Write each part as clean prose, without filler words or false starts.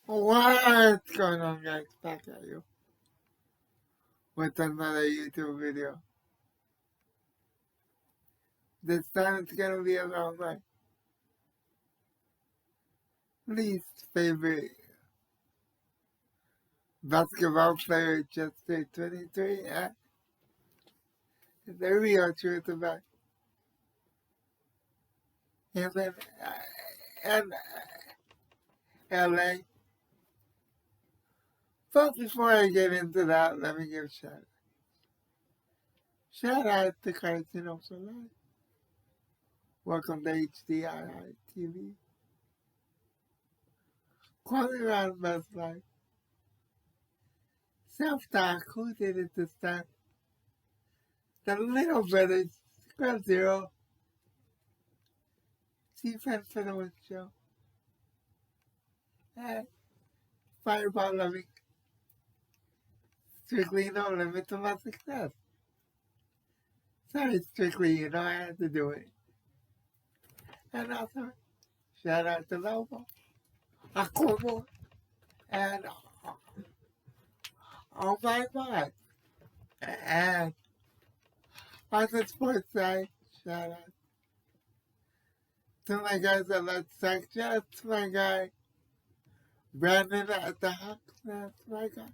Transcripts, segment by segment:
What's going on, guys? Back at you with another YouTube video. This time it's gonna be about my least favorite basketball player, jester 23, and the real truth about him and LA. But before I get into that, let me give a shout out to Cartino for Life. Welcome to HDII TV. Quality around best life. Self-talk, who did it this time? The Little Brothers, Scrub Zero, Defense for the Win Show, and Fireball Loving. Strictly no limit to my success. Sorry, Strictly, I had to do it. And also, shout out to Lobo, Aquamo, and all my mods. And on the sports side, shout out to my guys at Let's Talk Jets, my guy Brandon at the Hawks, that's my guy.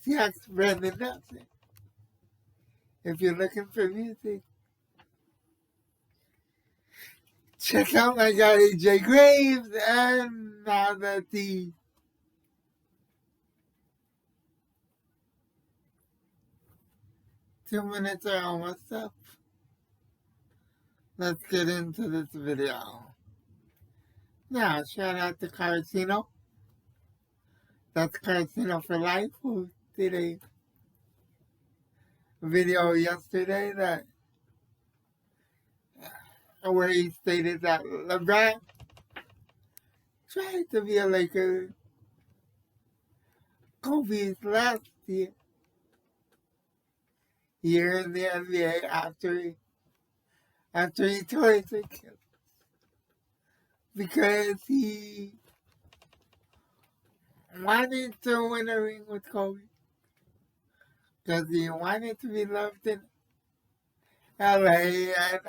Seahawks Brandon Nelson. If you're looking for music, check out my guy AJ Graves. And now that the two minutes are almost up, let's get into this video. Now, shout out to Cartino. That's Cartino for Life, who did a video yesterday where he stated that LeBron tried to be a Laker Kobe's last year in the NBA after he tore his Achilles because he wanted to win a ring with Kobe, because he wanted to be loved in LA and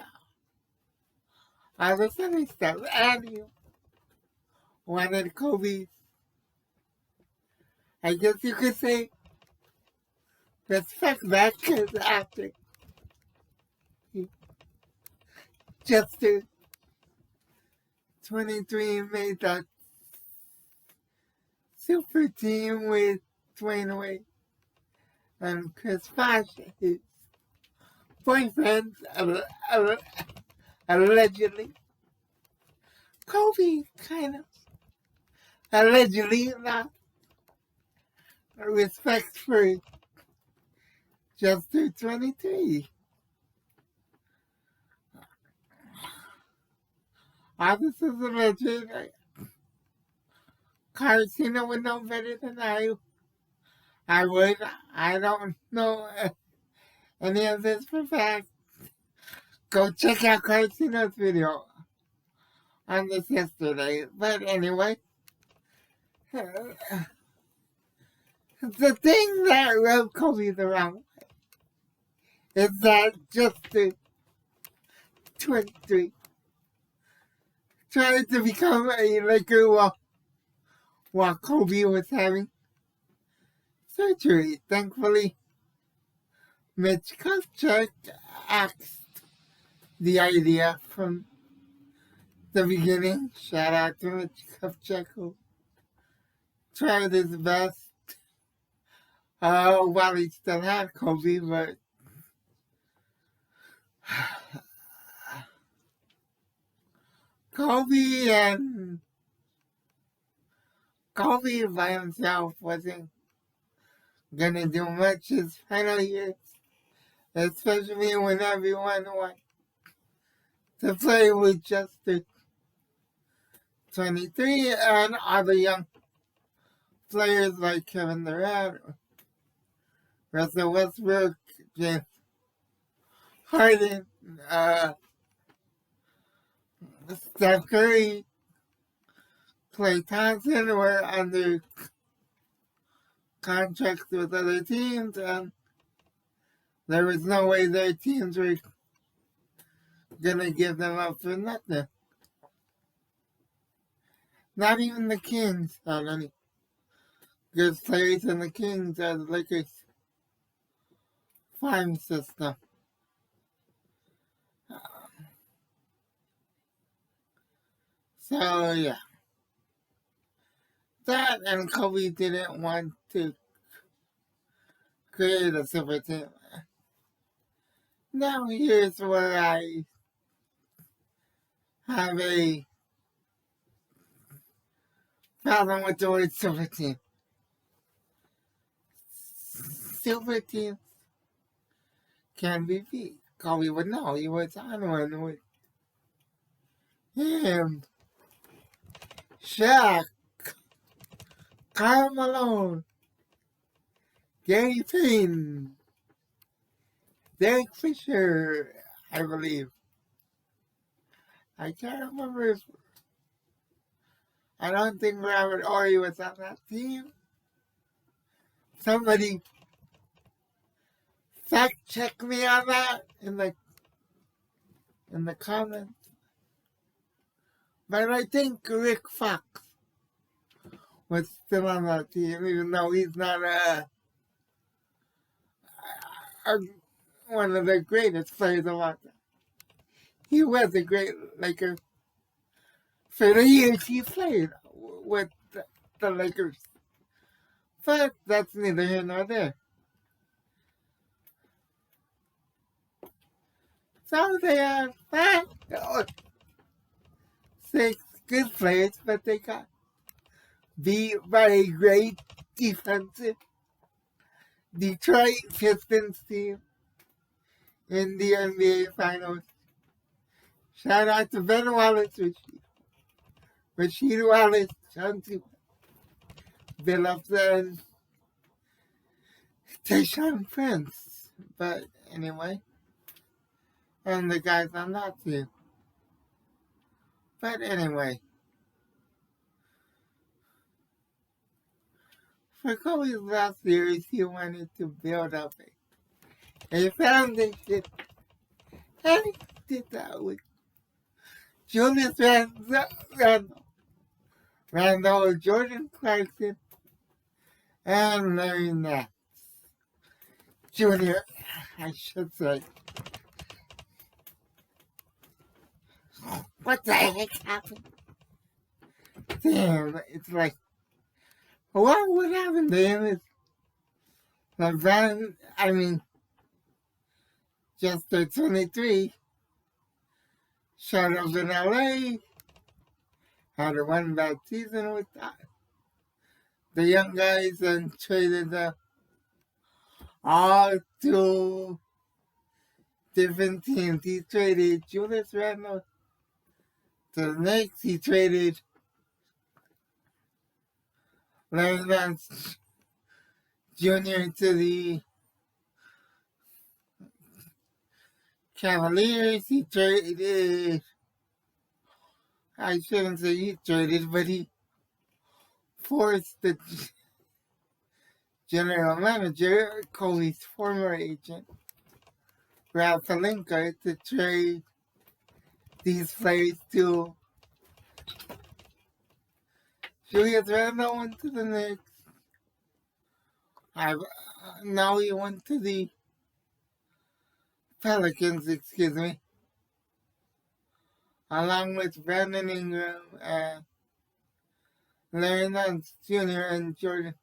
all this other stuff, and he wanted Kobe's, I guess you could say, respect back, because after he just 23 made that super team with Dwayne Wade and Chris Bosh, his boyfriend, allegedly. Kobe kind of allegedly lost respect for Jester 23. All this is alleged. Cartino would know better than I would. I don't know any of this for fact. Go check out Cartino's video on this yesterday. But anyway, the thing that rubbed Kobe the wrong way is that Jester 23 tried to become a Laker while Kobe was having surgery. Thankfully, Mitch Kupchak axed the idea from the beginning. Shout out to Mitch Kupchak, who tried his best while he still had Kobe, but Kobe by himself wasn't gonna do much his final years, especially when everyone wants to play with just the 23 and other young players like Kevin Durant, Russell Westbrook, James Harden, Steph Curry, Klay Thompson were under contracts with other teams, and there was no way their teams were going to give them up for nothing. Not even the Kings had any good players in the Kings or the Lakers farm system. So, yeah. That and Kobe didn't want to create a super team. Now here's where I have a problem with the word super team. Super teams can be beat. Kobe would know. He was on one with him, Shaq, Karl Malone, Gary Payton, Derek Fisher, I believe. I can't remember if I don't think Robert Horry was on that team. Somebody fact check me on that in the comments. But I think Rick Fox was still on that team, even though he's not one of the greatest players of all time. He was a great Laker for the years he played with the Lakers. But that's neither here nor there. So they have 6 good players, but they got beat by a great defensive Detroit Pistons team in the NBA Finals. Shout out to Ben Wallace, Rasheed Wallace, Chauncey Billups, and Tayshaun Prince. But anyway, and the guys on that team. But anyway, for Kobe's last years, he wanted to build up a foundation, and he did that with Julius Randle, Jordan Clarkson, and Larry Nance Jr., I should say. What the heck happened? Damn, it's like, what would happen to him is Jester 23 showed up in LA, had a one bad season with the young guys, and traded all to different teams. He traded Julius Randle to the Knicks. He traded Larry Nance Jr. to the Cavaliers. He traded, I shouldn't say he traded, but he forced the general manager, Kobe's former agent, Ralph Pelinka, to trade these players to Julius Randle went to the Knicks. Now he went to the Pelicans, along with Brandon Ingram and Larry Nance Jr. and Jordan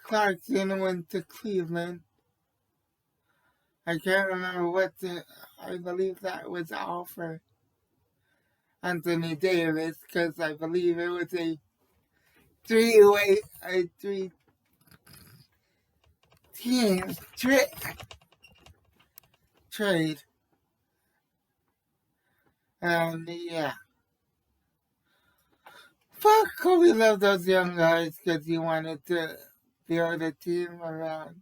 Clarkson went to Cleveland. I can't remember I believe that was all for Anthony Davis, because I believe it was a three team trade. And yeah. Fuck, Kobe loved those young guys because he wanted to build a team around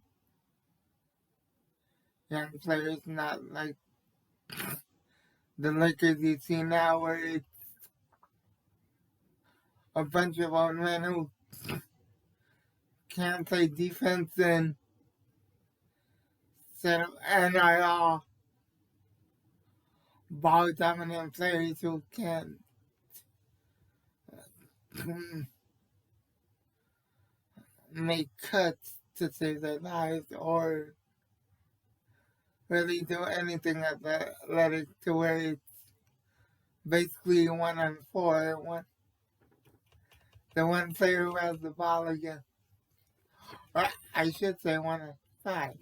young players, not like the Lakers you see now, where it's a bunch of old men who can't play defense and are all ball dominant players who can make cuts to save their lives or really do anything athletic to where it's basically 1-on-4. The one player who has the ball again. Or I should say 1-on-5.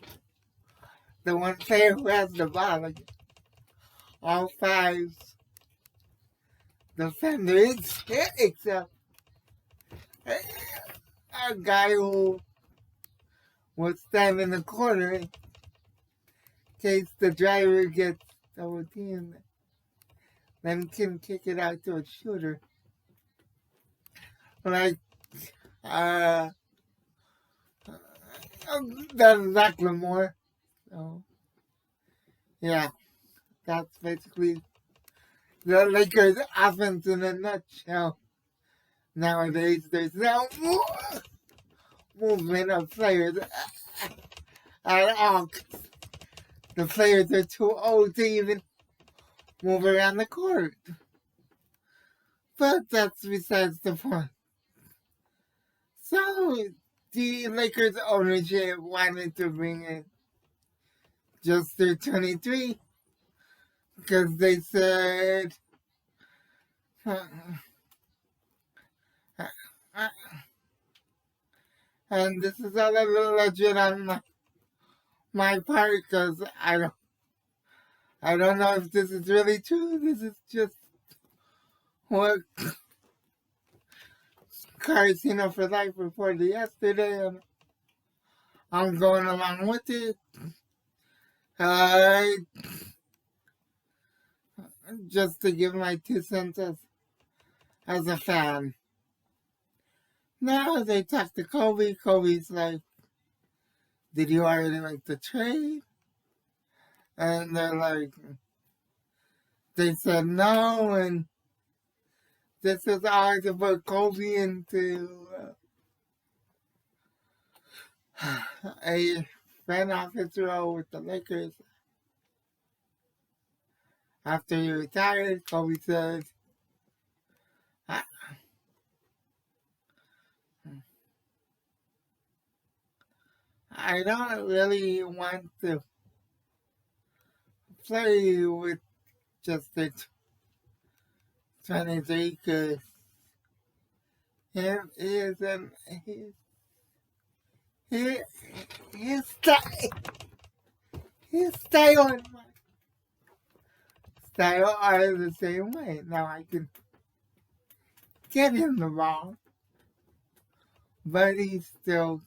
The one player who has the ball again. All 5 defenders, except a guy who will stand in the corner in case the driver gets double teamed, then can kick it out to a shooter. Like, that's Zach Lamore. So, yeah, that's basically the Lakers offense in a nutshell. Nowadays, there's no movement of players at all. The players are too old to even move around the court. But that's besides the point. So, the Lakers ownership wanted to bring in jester 23 because they said, and this is all a little legit on my part because I don't know if this is really true. This is just what Casino for Life reported yesterday, and I'm going along with it. Just to give my 2 cents as a fan. Now they talked to Kobe. Kobe's like, did you already make the trade? And they're like, they said no, and this is all to put Kobe into a front office role with the Lakers. After he retired, Kobe said, I don't really want to play with just the 23 because his style and my style are the same way. Now I can get him the ball, but he's still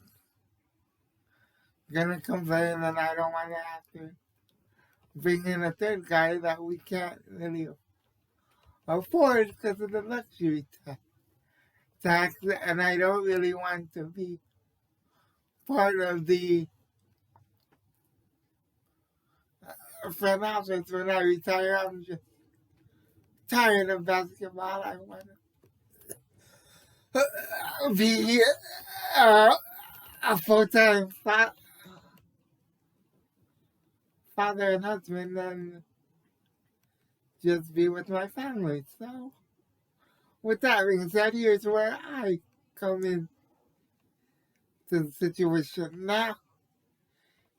gonna complain, and I don't want to have to bring in a third guy that we can't really afford because of the luxury tax, and I don't really want to be part of the front office when I retire. I'm just tired of basketball. I want to be a full-time father and husband and just be with my family. So, with that being said, here's where I come in to the situation now.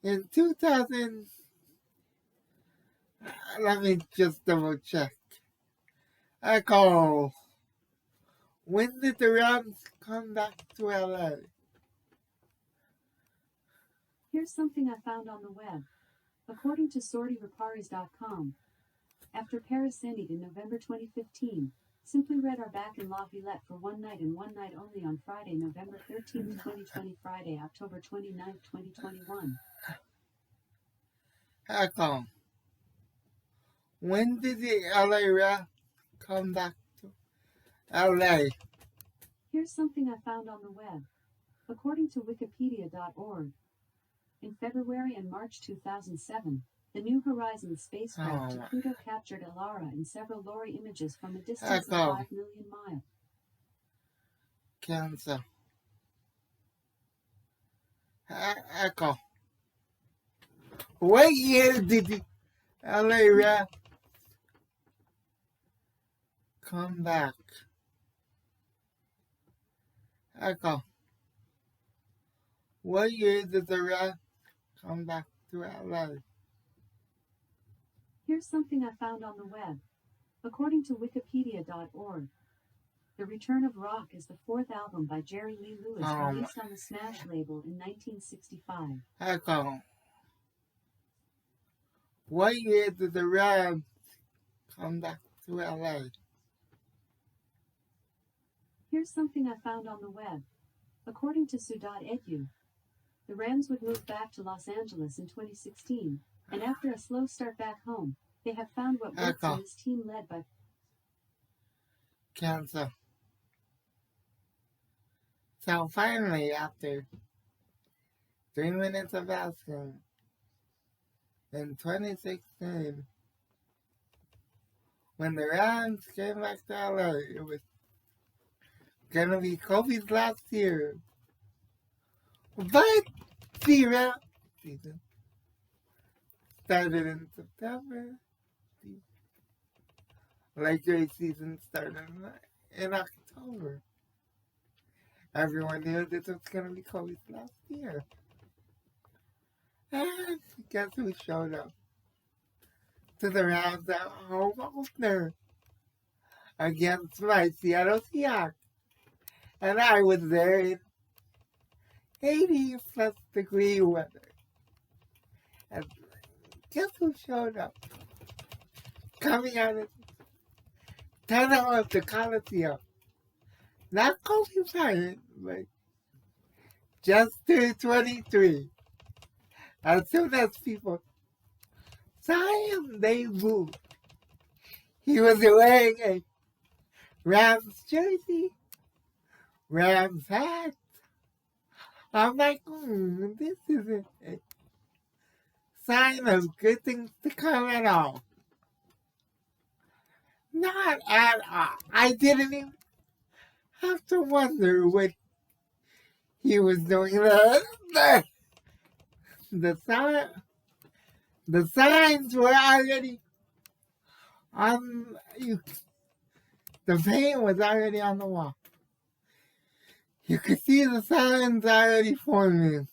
In 2000, let me just double check. Echo, when did the Rams come back to LA? Here's something I found on the web. According to SortyReparis.com, after Paris ended in November 2015, Simply Red are back in La Villette for one night and one night only on Friday, November 13, 2020, Friday, October 29, 2021. Echo, when did the LA Rams come back to LA? Here's something I found on the web. According to Wikipedia.org, in February and March 2007, the New Horizons spacecraft to Pluto captured Elara in several LORRI images from a distance of 5 million miles. Cancel. Echo. What year did the LA Rams come back? Echo. What year did the Rams come back to LA? Here's something I found on the web. According to Wikipedia.org, The Return of Rock is the fourth album by Jerry Lee Lewis released on the Smash label in 1965. Echo. What year did the Rams come back to LA? Here's something I found on the web. According to Su.edu, the Rams would move back to Los Angeles in 2016, and after a slow start back home, they have found what works in this team led by Cancel. So finally, after 3 minutes of asking, in 2016, when the Rams came back to LA, it was gonna be Kobe's last year. But the Rams season started in September. The Lakers season started in October. Everyone knew this was gonna be Kobe's last year. And guess who showed up to the Rams at home opener against my Seattle Seahawks? And I was there in 80 plus degree weather. And guess who showed up? Coming out of the tunnel of the Coliseum. Not Kobe Bryant, but jester 23. As soon as people saw him, they moved. He was wearing a Rams jersey, Rams hat. I'm like, this isn't a sign of good things to come at all. Not at all. I didn't even have to wonder what he was doing. The signs were already on. The paint was already on the wall. You could see the signs already forming.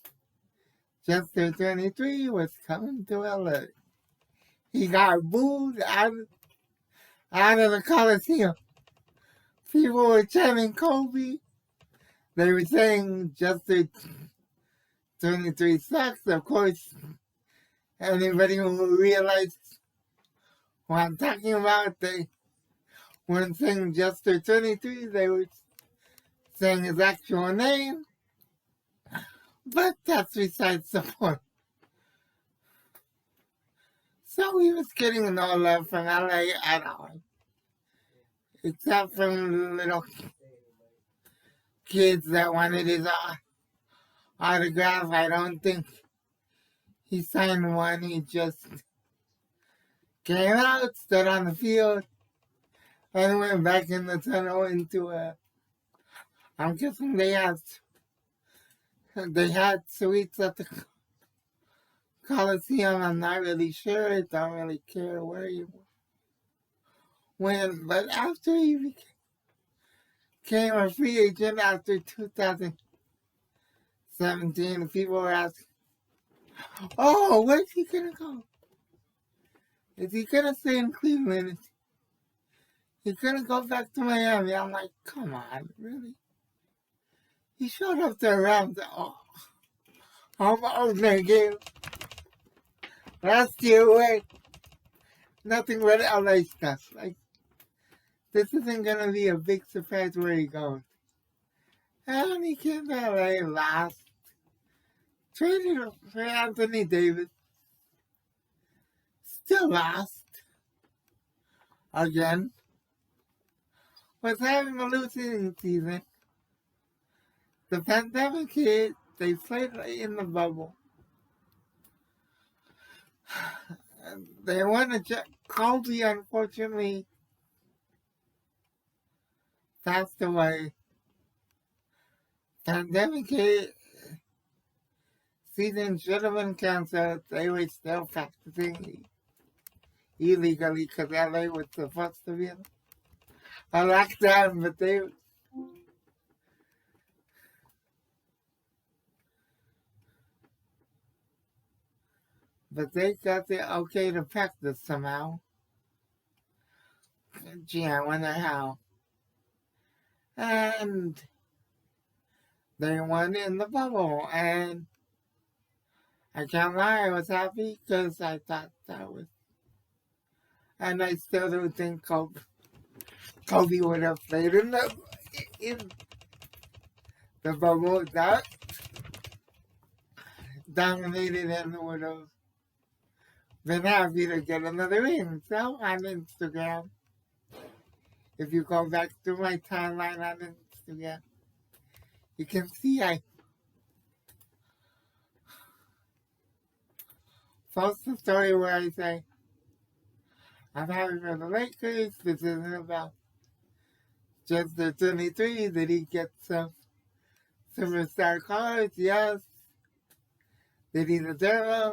Jester 23 was coming to LA. He got booed out of the Coliseum. People were chanting Kobe. They were saying Jester 23 sucks. Of course, anybody who realized what I'm talking about, they weren't saying Jester 23. They were saying his actual name. But that's besides the point. So he was getting no love from LA at all. Except from little kids that wanted his autograph. I don't think he signed one. He just came out, stood on the field, and went back in the tunnel into I'm guessing they had suites at the Coliseum. I'm not really sure. Don't really care where you went. But after he became a free agent after 2017, people were asking, oh, where's he going to go? Is he going to stay in Cleveland? Is he going to go back to Miami? I'm like, come on, really? He showed up to Rams home opener game last year with nothing but LA stuff. Like, this isn't going to be a big surprise where he goes. And he came to LA last. Traded for Anthony Davis. Still lost. Again. Was having a losing season. The pandemic hit. They played in the bubble. They won a Kobe, unfortunately, passed away pandemic season should have been canceled. They were still practicing illegally because LA was supposed to be a lockdown, but they got the okay to practice somehow. Gee, I wonder how. And they won in the bubble, and I can't lie, I was happy because I thought that was, and I still do think Kobe would have played in the bubble that dominated and would have been happy to get another ring. So on Instagram, if you go back to my timeline on Instagram, you can see I post a story where I say, I'm happy for the Lakers. This isn't about just the 23. Did he get some superstar cards? Yes. Did he deserve them?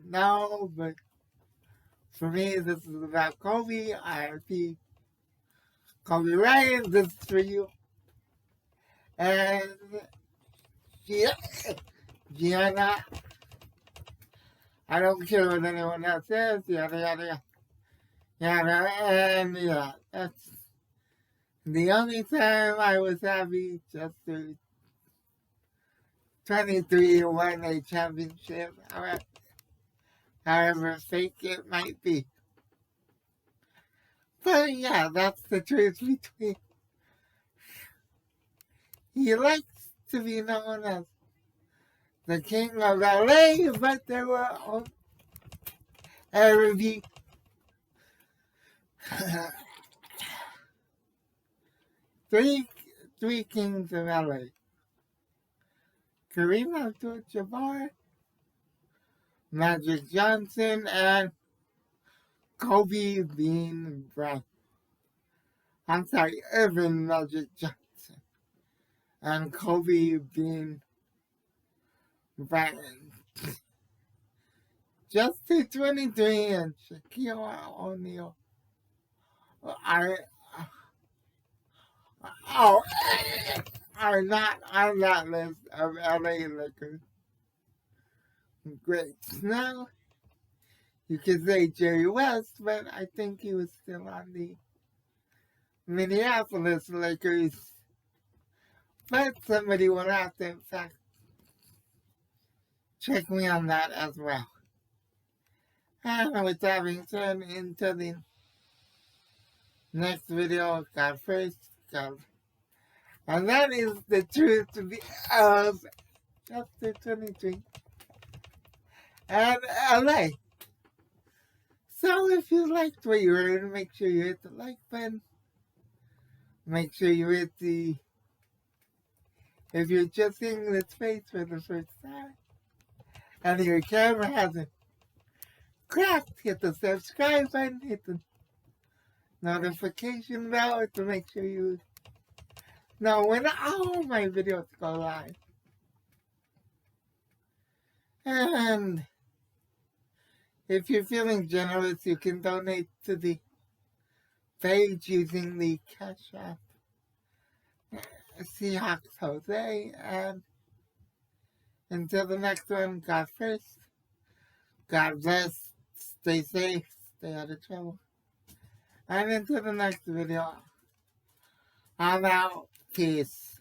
No. But for me, this is about Kobe. RIP Kobe Bryant. This is for you. And Gianna, I don't care what anyone else says. Yada, yada, yada. And yeah, that's the only time I was happy just to 23 won a championship, however fake it might be. But yeah, that's the truth between. He likes to be known as the king of LA, but there were every three kings of LA. Kareem Abdul-Jabbar, Magic Johnson, and Kobe Bean Bryant. I'm sorry, Irvin Magic Johnson and Kobe Bean Bryant. Just to 23 and Shaquille O'Neal are not on that list of LA Lakers greats. Now, you could say Jerry West, but I think he was still on the Minneapolis Lakers. But somebody will have to, in fact, check me on that as well. And with that being said, into the next video, God first, God. And that is the truth of chapter 23 and LA. So if you liked what you heard, make sure you hit the like button. Make sure you hit the, if you're just seeing this face for the first time and your camera hasn't cracked, hit the subscribe button, hit the notification bell to make sure you know when all my videos go live. And if you're feeling generous, you can donate to the page using the Cash App Seahawks Jose. And until the next one, God first. God bless. Stay safe. Stay out of trouble. And until the next video, I'm out. Peace.